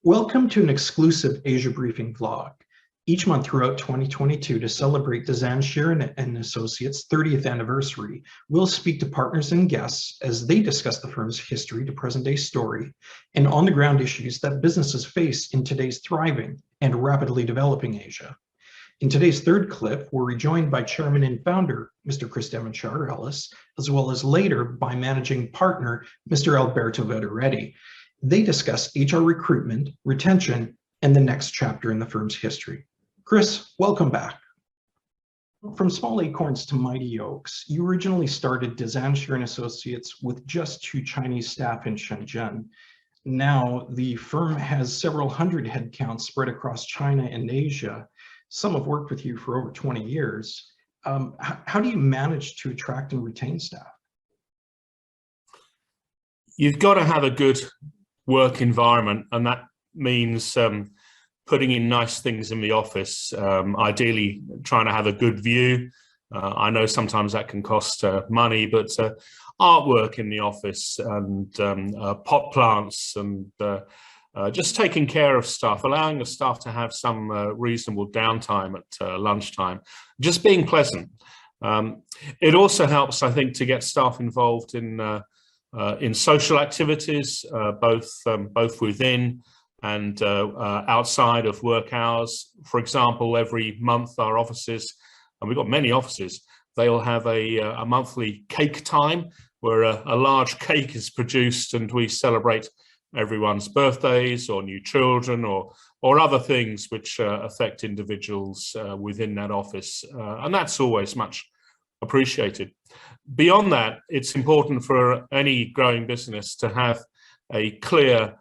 Welcome to an exclusive Asia Briefing vlog. Each month throughout 2022, to celebrate Design Shira and Associates' 30th anniversary, we'll speak to partners and guests as they discuss the firm's history to present-day story and on-the-ground issues that businesses face in today's thriving and rapidly developing Asia. In today's third clip, we're rejoined by Chairman and Founder, Mr. Christopher Devonshire-Ellis, as well as later by Managing Partner, Mr. Alberto Vettoretti. They discuss HR recruitment, retention, and the next chapter in the firm's history. Chris, welcome back. From small acorns to mighty oaks, you originally started Design Shira Associates with just 2 Chinese staff in Shenzhen. Now, the firm has several hundred headcounts spread across China and Asia. Some have worked with you for over 20 years. How do you manage to attract and retain staff? You've got to have a good work environment, and that means putting in nice things in the office, ideally trying to have a good view. I know sometimes that can cost money, but artwork in the office and pot plants and just taking care of staff, allowing the staff to have some reasonable downtime at lunchtime, just being pleasant. It also helps, I think, to get staff involved in social activities, both within and outside of work hours. For example, every month our offices, and we've got many offices, they'll have a monthly cake time where a large cake is produced and we celebrate everyone's birthdays or new children or other things which affect individuals within that office. And that's always much appreciated. Beyond that, it's important for any growing business to have a clear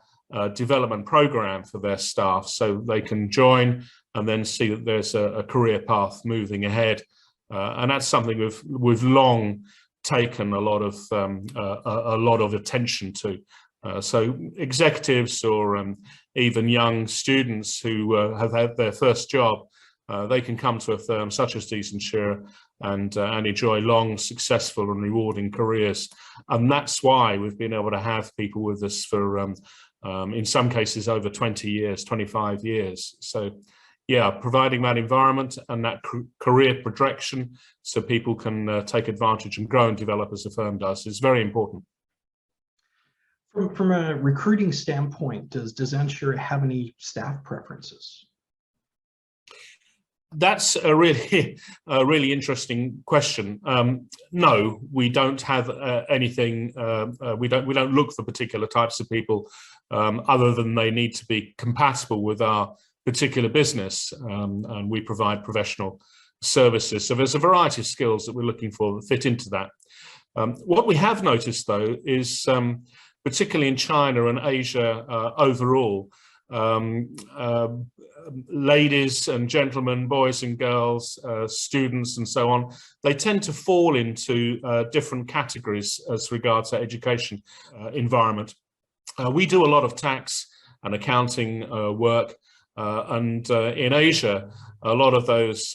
development program for their staff so they can join and then see that there's a career path moving ahead. And that's something we've long taken a lot of attention to. So executives or even young students who have had their first job, they can come to a firm such as Design Shira and enjoy long, successful and rewarding careers. And that's why we've been able to have people with us for, in some cases, over 20 years, 25 years. So yeah, providing that environment and that career projection so people can take advantage and grow and develop as the firm does is very important. From a recruiting standpoint, does Design Shira have any staff preferences? That's a really interesting question. No, we don't have anything. We don't look for particular types of people, other than they need to be compatible with our particular business, and we provide professional services. So there's a variety of skills that we're looking for that fit into that. What we have noticed, though, is particularly in China and Asia overall, ladies and gentlemen, boys and girls, students and so on, they tend to fall into different categories as regards to education environment. We do a lot of tax and accounting work, and in Asia, a lot of those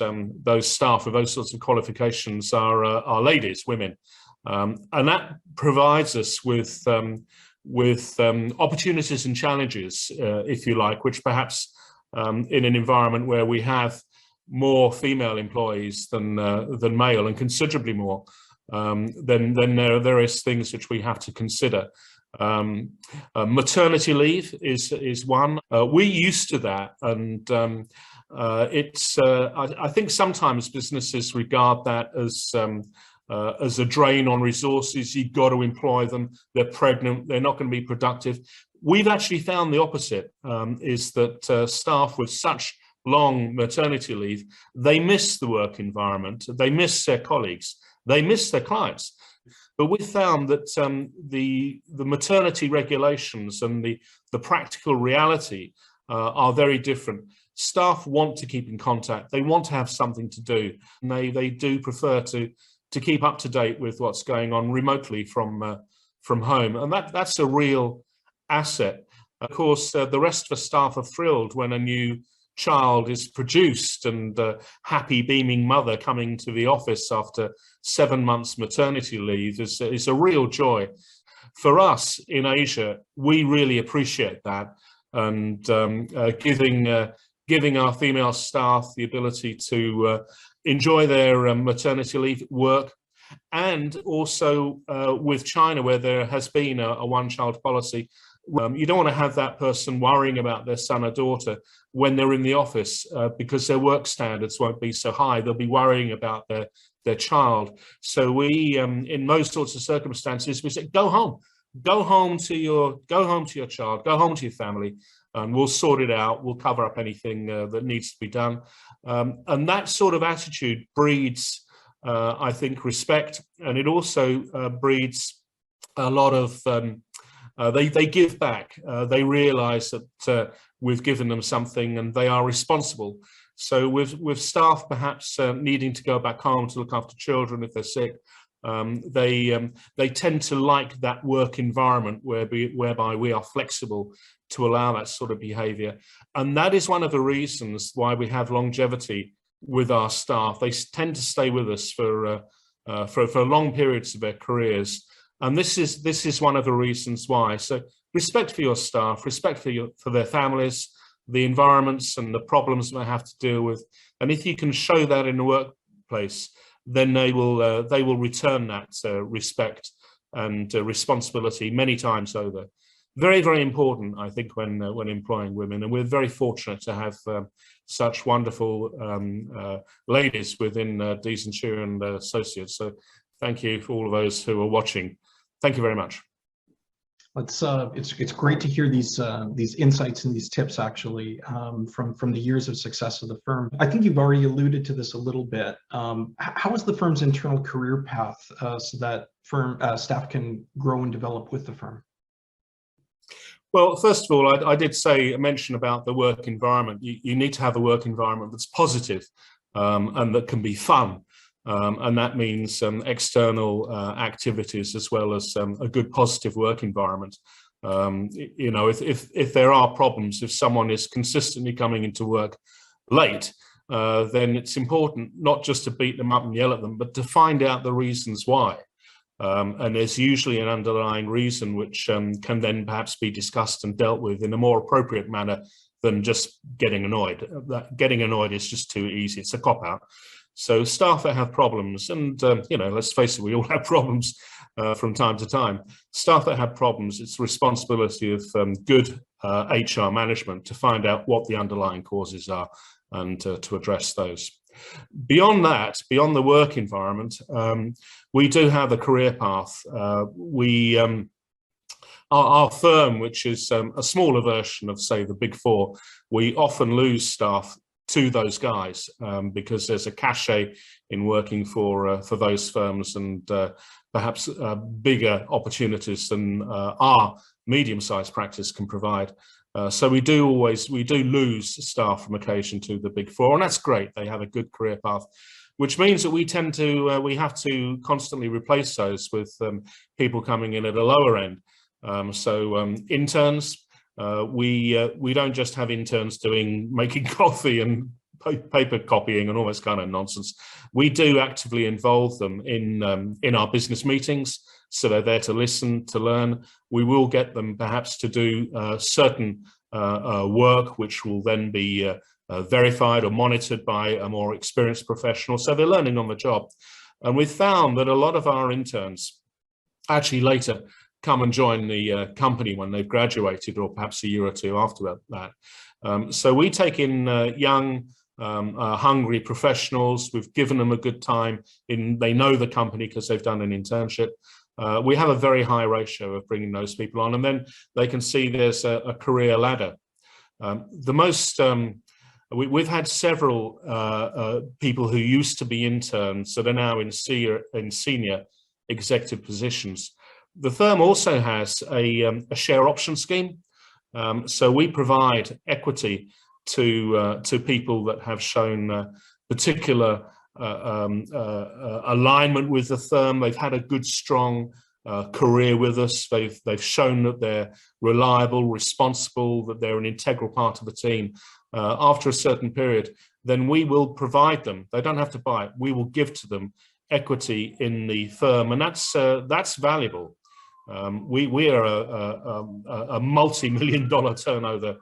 staff with those sorts of qualifications are ladies, women, and that provides us with opportunities and challenges, if you like, which perhaps in an environment where we have more female employees than male, and considerably more, then there is things which we have to consider. Maternity leave is one. We're used to that, and I think sometimes businesses regard that as a drain on resources. You've got to employ them. They're pregnant. They're not going to be productive. We've actually found the opposite, is that staff with such long maternity leave, they miss the work environment. They miss their colleagues. They miss their clients. But we found that the maternity regulations and the practical reality are very different. Staff want to keep in contact. They want to have something to do. And they do prefer to keep up to date with what's going on remotely from home. And that's a real asset. Of course, the rest of the staff are thrilled when a new child is produced and happy beaming mother coming to the office after 7 months maternity leave is a real joy. For us in Asia, we really appreciate that, and giving our female staff the ability to enjoy their maternity leave at work. And also with China, where there has been a one-child policy, you don't want to have that person worrying about their son or daughter when they're in the office because their work standards won't be so high. They'll be worrying about their child. So we, in most sorts of circumstances, we say, go home to your child, go home to your family, and we'll sort it out. We'll cover up anything that needs to be done. And that sort of attitude breeds, I think, respect, and it also breeds a lot of, they give back. They realize that we've given them something and they are responsible. So with staff perhaps needing to go back home to look after children if they're sick, they tend to like that work environment whereby we are flexible to allow that sort of behavior. And that is one of the reasons why we have longevity with our staff. They tend to stay with us for long periods of their careers. And this is one of the reasons why. So respect for your staff, respect for their families, the environments and the problems they have to deal with. And if you can show that in the workplace, then they will return that respect and responsibility many times over. Very, very important, I think, when employing women, and we're very fortunate to have such wonderful ladies within Design Shira and Associates. So, thank you for all of those who are watching. Thank you very much. It's great to hear these insights and these tips actually from the years of success of the firm. I think you've already alluded to this a little bit. How is the firm's internal career path so that staff can grow and develop with the firm? Well, first of all, I did mention about the work environment. You need to have a work environment that's positive and that can be fun. And that means external activities as well as a good positive work environment. You know, if there are problems, if someone is consistently coming into work late, then it's important not just to beat them up and yell at them, but to find out the reasons why. And there's usually an underlying reason which can then perhaps be discussed and dealt with in a more appropriate manner than just getting annoyed. Getting annoyed is just too easy. It's a cop-out. So staff that have problems, and you know, let's face it, we all have problems from time to time. Staff that have problems, it's the responsibility of good HR management to find out what the underlying causes are and to address those. Beyond that, beyond the work environment, we do have a career path. Our firm, which is a smaller version of, say, the Big Four, we often lose staff to those guys because there's a cachet in working for those firms and perhaps bigger opportunities than our medium-sized practice can provide. So we do lose staff from occasion to the Big Four, and that's great. They have a good career path, which means that we have to constantly replace those with people coming in at a lower end. Interns. We don't just have interns making coffee and paper copying and all this kind of nonsense. We do actively involve them in our business meetings, so they're there to listen, to learn. We will get them perhaps to do certain work which will then be verified or monitored by a more experienced professional, so they're learning on the job. And we've found that a lot of our interns actually later come and join the company when they've graduated, or perhaps a year or two after that. So we take in young, hungry professionals. We've given them a good time. They know the company because they've done an internship. We have a very high ratio of bringing those people on, and then they can see there's a career ladder. We've had several people who used to be interns that are now in senior executive positions. The firm also has a share option scheme, so we provide equity to people that have shown particular alignment with the firm. They've had a good, strong career with us. They've shown that they're reliable, responsible, that they're an integral part of the team. After a certain period, then we will provide them. They don't have to buy it. We will give to them equity in the firm, and that's valuable. We are a multi-million-dollar turnover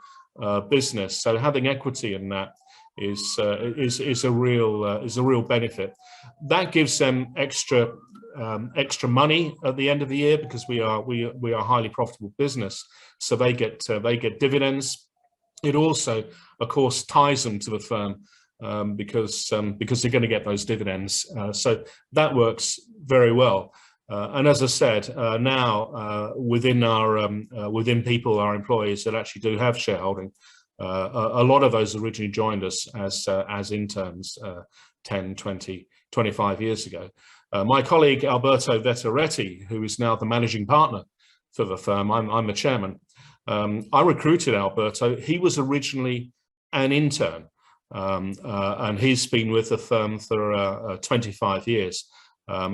business, so having equity in that is a real benefit. That gives them extra money at the end of the year, because we are a highly profitable business. So they get dividends. It also, of course, ties them to the firm because they're going to get those dividends. So that works very well. And as I said, now within people, our employees that actually do have shareholding, a lot of those originally joined us as interns 10, 20, 25 years ago. My colleague Alberto Vettoretti, who is now the managing partner for the firm, I'm the chairman. I recruited Alberto. He was originally an intern, and he's been with the firm for 25 years.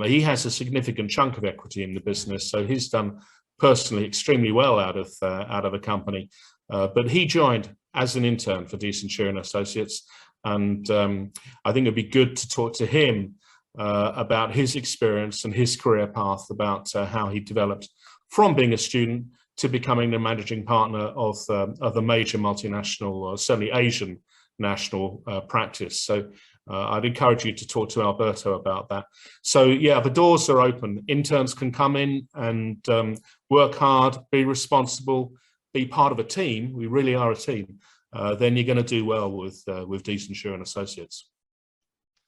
He has a significant chunk of equity in the business, so he's done personally extremely well out of the company. But he joined as an intern for Design Shira & Associates, and I think it'd be good to talk to him about his experience and his career path, about how he developed from being a student to becoming the managing partner of a major multinational, or certainly Asian national practice. So I'd encourage you to talk to Alberto about that. So yeah, the doors are open. Interns can come in and work hard, be responsible, be part of a team. We really are a team. Then you're going to do well with Design Shira & Associates.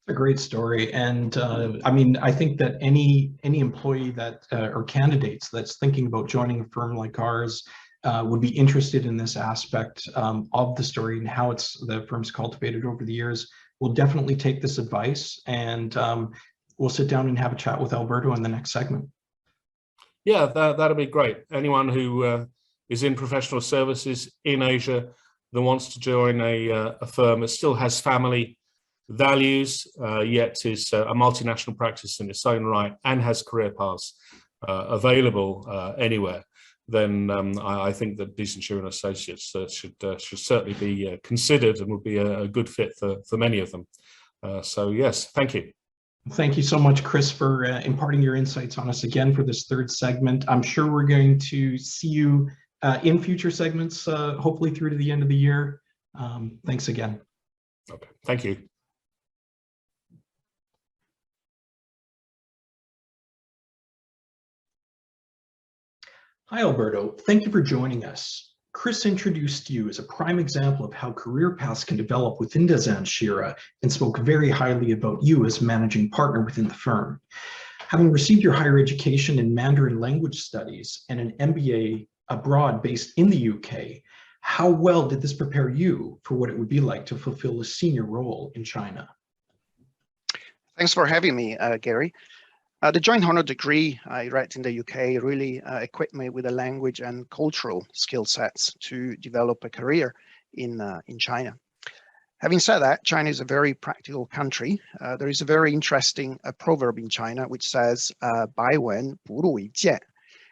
A great story, and I mean, I think that any employee that or candidates that's thinking about joining a firm like ours would be interested in this aspect of the story and how the firm's cultivated over the years. We'll definitely take this advice, and we'll sit down and have a chat with Alberto in the next segment. Yeah, that'll be great. Anyone who is in professional services in Asia that wants to join a firm that still has family values, yet is a multinational practice in its own right and has career paths available anywhere, then I think that Design Shira & Associates should certainly be considered, and would be a good fit for many of them. So yes, thank you. Thank you so much, Chris, for imparting your insights on us again for this third segment. I'm sure we're going to see you in future segments, hopefully through to the end of the year. Thanks again. Okay, thank you. Hi, Alberto. Thank you for joining us. Chris introduced you as a prime example of how career paths can develop within Design Shira, and spoke very highly about you as managing partner within the firm. Having received your higher education in Mandarin language studies and an MBA abroad based in the UK, how well did this prepare you for what it would be like to fulfill a senior role in China? Thanks for having me, Gary. The joint honor degree I read in the UK really equipped me with the language and cultural skill sets to develop a career in China. Having said that, China is a very practical country. There is a very interesting proverb in China which says, 百闻不如一见,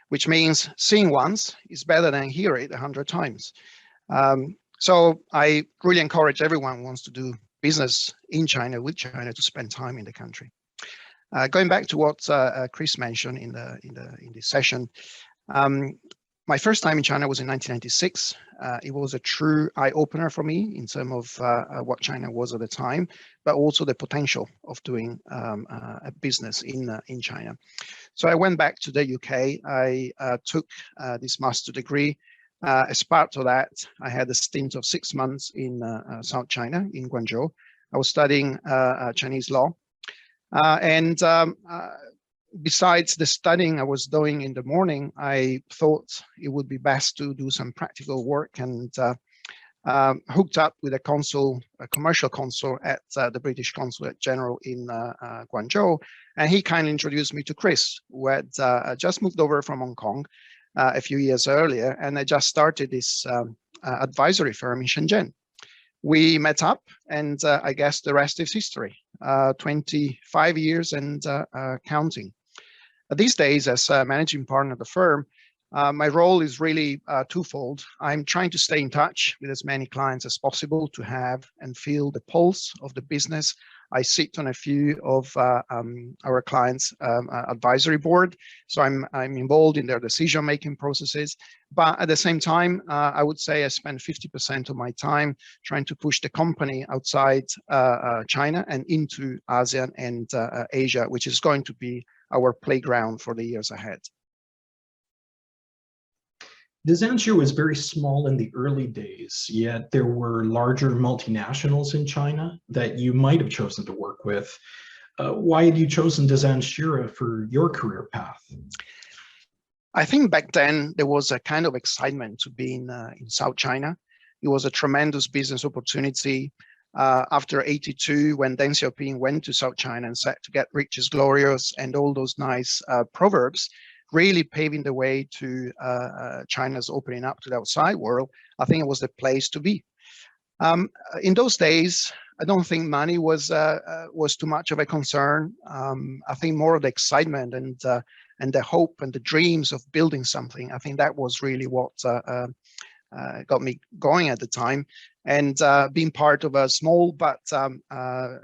which means seeing once is better than hear it 100 times. So I really encourage everyone who wants to do business in China, with China, to spend time in the country. Going back to what Chris mentioned in this session, my first time in China was in 1996. It was a true eye-opener for me in terms of what China was at the time, but also the potential of doing a business in China. So I went back to the UK. I took this master degree. As part of that, I had a stint of 6 months in South China, in Guangzhou. I was studying Chinese law. Besides the studying I was doing in the morning, I thought it would be best to do some practical work, and hooked up with a commercial consul at the British Consulate General in Guangzhou. And he kindly introduced me to Chris, who had just moved over from Hong Kong a few years earlier, and I just started this advisory firm in Shenzhen. We met up, and I guess the rest is history. 25 years and counting. These days, as a managing partner of the firm, my role is really twofold. I'm trying to stay in touch with as many clients as possible to have and feel the pulse of the business. I sit on a few of our clients' advisory board, so I'm involved in their decision-making processes. But at the same time, I would say I spend 50% of my time trying to push the company outside China and into ASEAN and Asia, which is going to be our playground for the years ahead. Design Shira was very small in the early days, yet there were larger multinationals in China that you might have chosen to work with. Why had you chosen Design Shira for your career path? I think back then there was a kind of excitement to be in South China. It was a tremendous business opportunity. After '82, when Deng Xiaoping went to South China and said to get rich is glorious and all those nice proverbs, really paving the way to China's opening up to the outside world, I think it was the place to be. In those days, I don't think money was too much of a concern. I think more of the excitement and the hope and the dreams of building something. I think that was really what got me going at the time. And being part of a small but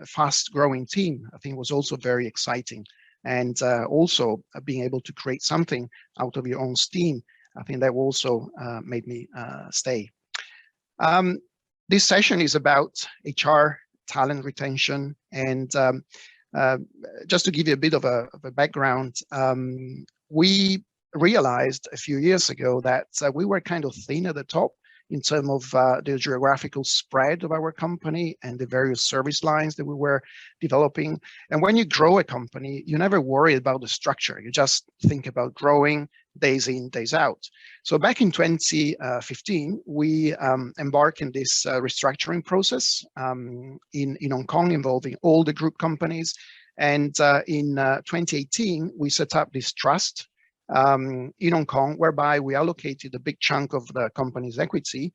fast-growing team, I think was also very exciting. And also being able to create something out of your own steam, I think that also made me stay. This session is about HR, talent retention, and just to give you a bit of a background, we realized a few years ago that we were kind of thin at the top in terms of the geographical spread of our company and the various service lines that we were developing. And when you grow a company, you never worry about the structure. You just think about growing days in, days out. So back in 2015, we embarked in this restructuring process in Hong Kong, involving all the group companies. And in 2018, we set up this trust in Hong Kong, whereby we allocated a big chunk of the company's equity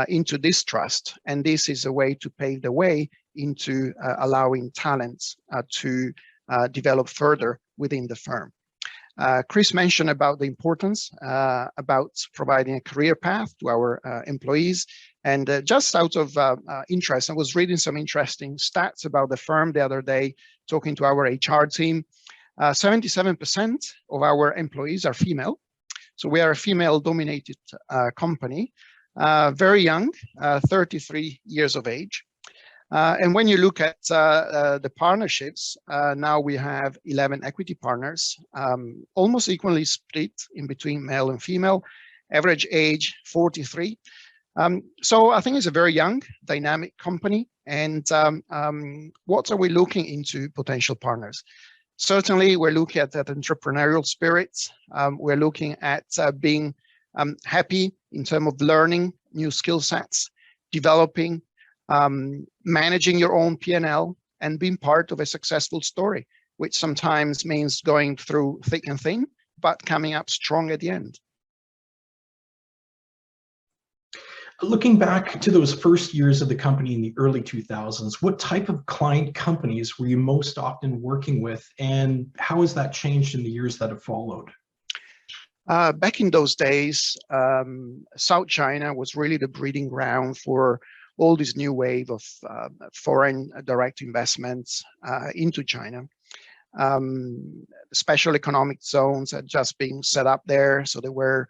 into this trust. And this is a way to pave the way into allowing talents to develop further within the firm. Chris mentioned about the importance about providing a career path to our employees. And just out of interest, I was reading some interesting stats about the firm the other day, talking to our HR team. 77% of our employees are female. So we are a female-dominated company, very young, 33 years of age. And when you look at the partnerships, now we have 11 equity partners, almost equally split in between male and female, average age 43. So I think it's a very young, dynamic company. And what are we looking into potential partners? Certainly, we're looking at that entrepreneurial spirit. We're looking at being happy in terms of learning new skill sets, developing, managing your own P&L, and being part of a successful story, which sometimes means going through thick and thin, but coming up strong at the end. Looking back to those first years of the company in the early 2000s, what type of client companies were you most often working with, and how has that changed in the years that have followed? Back in those days, South China was really the breeding ground for all this new wave of foreign direct investments into China. Special economic zones had just been set up there, so there were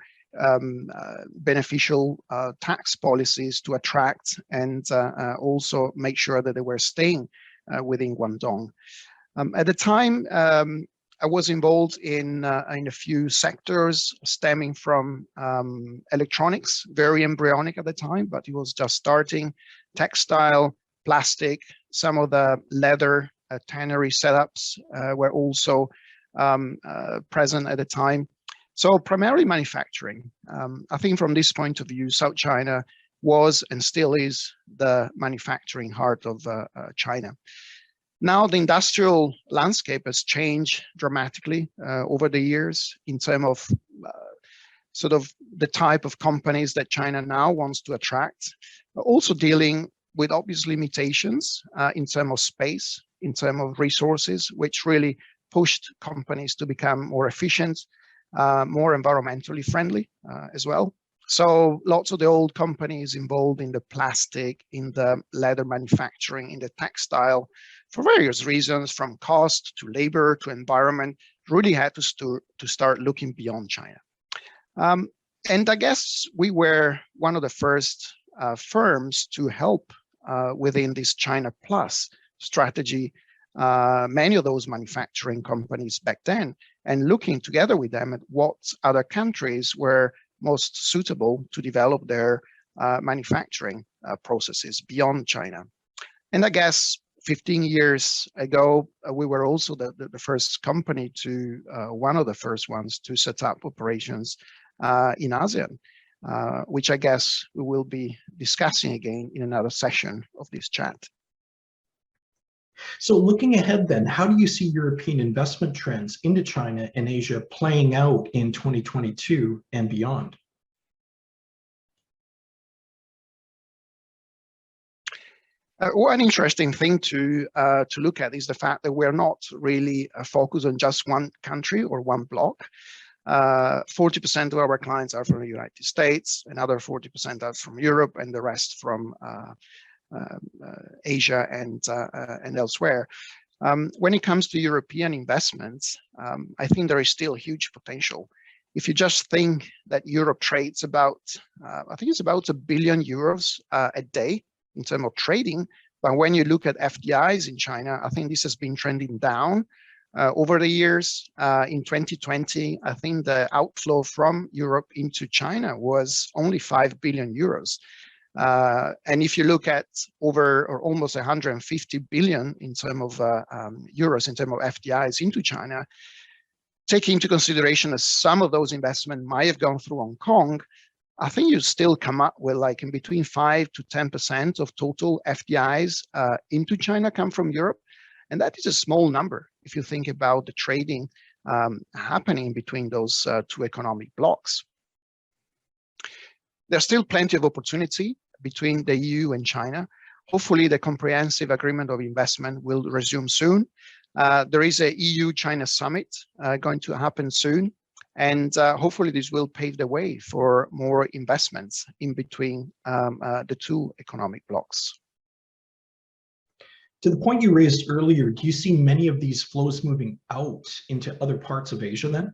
beneficial tax policies to attract and also make sure that they were staying within Guangdong. At the time, I was involved in a few sectors stemming from electronics, very embryonic at the time, but it was just starting, textile, plastic, some of the leather tannery setups were also present at the time. So primarily manufacturing. I think from this point of view, South China was and still is the manufacturing heart of China. Now the industrial landscape has changed dramatically over the years in terms of sort of the type of companies that China now wants to attract, but also dealing with obvious limitations in terms of space, in terms of resources, which really pushed companies to become more efficient, more environmentally friendly as well. So lots of the old companies involved in the plastic, in the leather manufacturing, in the textile, for various reasons, from cost to labor to environment, really had to start looking beyond China. And I guess we were one of the first firms to help within this China Plus strategy, many of those manufacturing companies back then, and looking together with them at what other countries were most suitable to develop their manufacturing processes beyond China. And I guess 15 years ago, we were also the first company to, one of the first ones to set up operations in ASEAN, which I guess we will be discussing again in another session of this chat. So looking ahead then, how do you see European investment trends into China and Asia playing out in 2022 and beyond? One interesting thing to look at is the fact that we're not really focused on just one country or one block. 40% of our clients are from the United States, another 40% are from Europe, and the rest from Asia and elsewhere. When it comes to European investments, I think there is still huge potential. If you just think that Europe trades about, I think it's about €1 billion a day in terms of trading, but when you look at FDIs in China, I think this has been trending down over the years. In 2020, I think the outflow from Europe into China was only €5 billion. And if you look at over or almost 150 billion in terms of euros in terms of FDIs into China, taking into consideration that some of those investments might have gone through Hong Kong, I think you still come up with like in between 5 to 10% of total FDIs into China come from Europe. And that is a small number if you think about the trading happening between those two economic blocks. There's still plenty of opportunity between the EU and China. Hopefully the comprehensive agreement of investment will resume soon. There is a EU-China summit going to happen soon. And hopefully this will pave the way for more investments in between the two economic blocks. To the point you raised earlier, do you see many of these flows moving out into other parts of Asia then?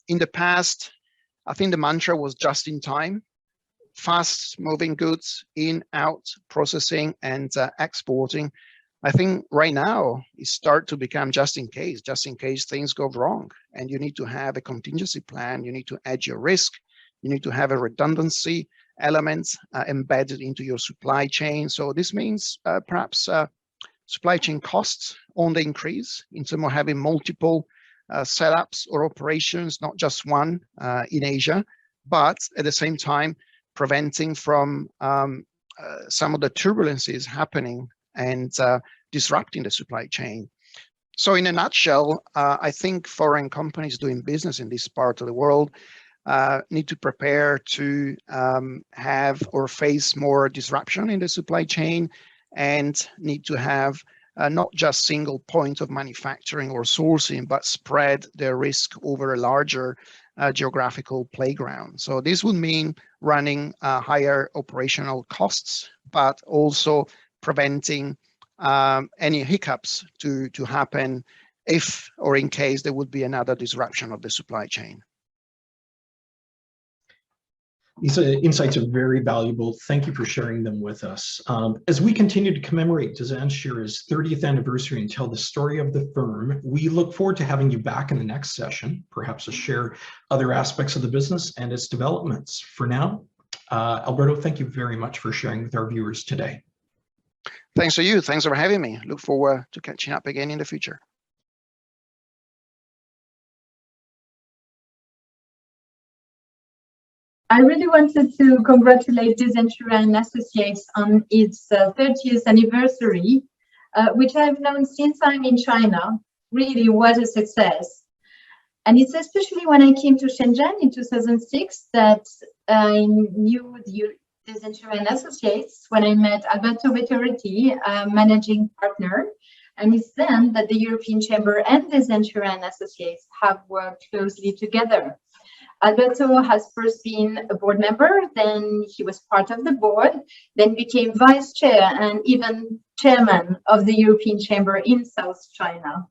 In the past, I think the mantra was just in time, fast moving goods in, out, processing and exporting. I think right now it starts to become just in case things go wrong, and you need to have a contingency plan. You need to hedge your risk. You need to have a redundancy element embedded into your supply chain. So this means perhaps supply chain costs on the increase in terms of having multiple setups or operations, not just one in Asia, but at the same time preventing from some of the turbulences happening and disrupting the supply chain. So in a nutshell, I think foreign companies doing business in this part of the world need to prepare to have or face more disruption in the supply chain, and need to have not just single point of manufacturing or sourcing, but spread their risk over a larger geographical playground. So this would mean running higher operational costs, but also preventing any hiccups to happen if or in case there would be another disruption of the supply chain. These insights are very valuable. Thank you for sharing them with us. As we continue to commemorate Design Shira's 30th anniversary and tell the story of the firm, we look forward to having you back in the next session, perhaps to share other aspects of the business and its developments. For now, Alberto, thank you very much for sharing with our viewers today. Thanks to you. Thanks for having me. Look forward to catching up again in the future. I really wanted to congratulate Design Shira and Associates on its 30th anniversary, which I've known since I'm in China. Really was a success. And it's especially when I came to Shenzhen in 2006 that I knew Design Shira & Associates when I met Alberto Vettoretti, managing partner. And it's then that the European Chamber and Design Shira & Associates have worked closely together. Alberto has first been a board member, then he was part of the board, then became vice chair and even chairman of the European Chamber in South China.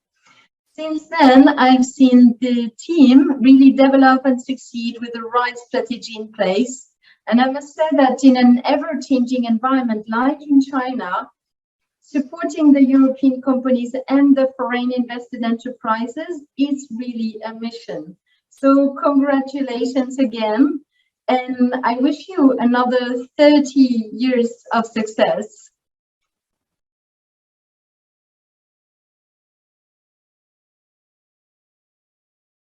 Since then, I've seen the team really develop and succeed with the right strategy in place. And I must say that in an ever-changing environment like in China, supporting the European companies and the foreign invested enterprises is really a mission. So congratulations again, and I wish you another 30 years of success.